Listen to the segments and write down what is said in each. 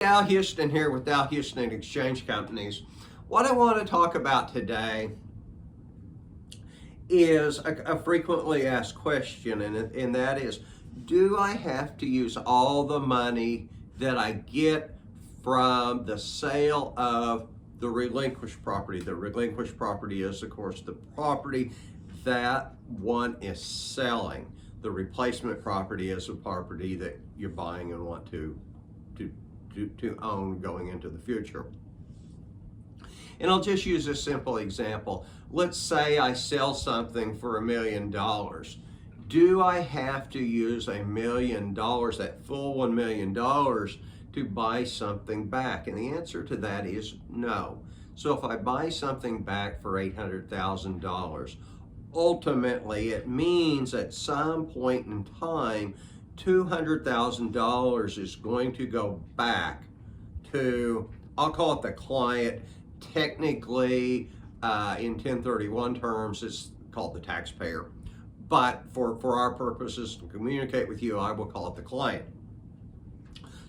Al Houston here with Al Houston Exchange Companies. What I want to talk about today is a frequently asked question, and that is, do I have to use all the money that I get from the sale of the relinquished property? The relinquished property is, of course, the property that one is selling. The replacement property is a property that you're buying and want to own going into the future. And I'll just use a simple example. Let's say I sell something for $1 million. Do I have to use $1 million, that full $1 million, to buy something back? And the answer to that is no. So if I buy something back for $800,000, ultimately it means at some point in time, $200,000 is going to go back to, I'll call it the client. Technically, in 1031 terms, it's called the taxpayer. But for our purposes to communicate with you, I will call it the client.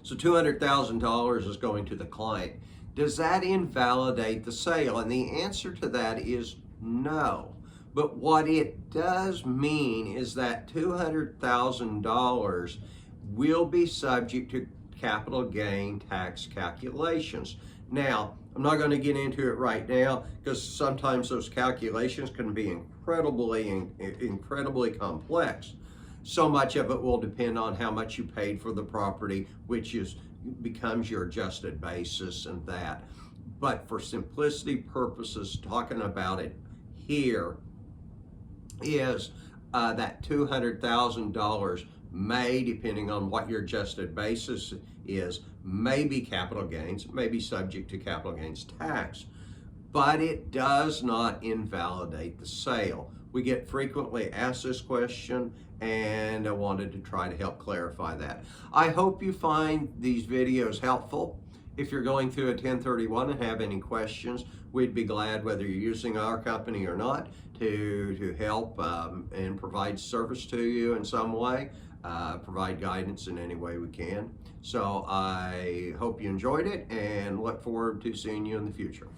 So $200,000 is going to the client. Does that invalidate the sale? And the answer to that is no. But what it does mean is that $200,000 will be subject to capital gain tax calculations. Now, I'm not going to get into it right now because sometimes those calculations can be incredibly complex. So much of it will depend on how much you paid for the property, which becomes your adjusted basis and that. But for simplicity purposes, talking about it here is that $200,000 may, depending on what your adjusted basis is, may be capital gains, may be subject to capital gains tax, but it does not invalidate the sale. We get frequently asked this question, and I wanted to try to help clarify that. I hope you find these videos helpful. If you're going through a 1031 and have any questions, we'd be glad, whether you're using our company or not, to help and provide service to you in some way, provide guidance in any way we can. So I hope you enjoyed it and look forward to seeing you in the future.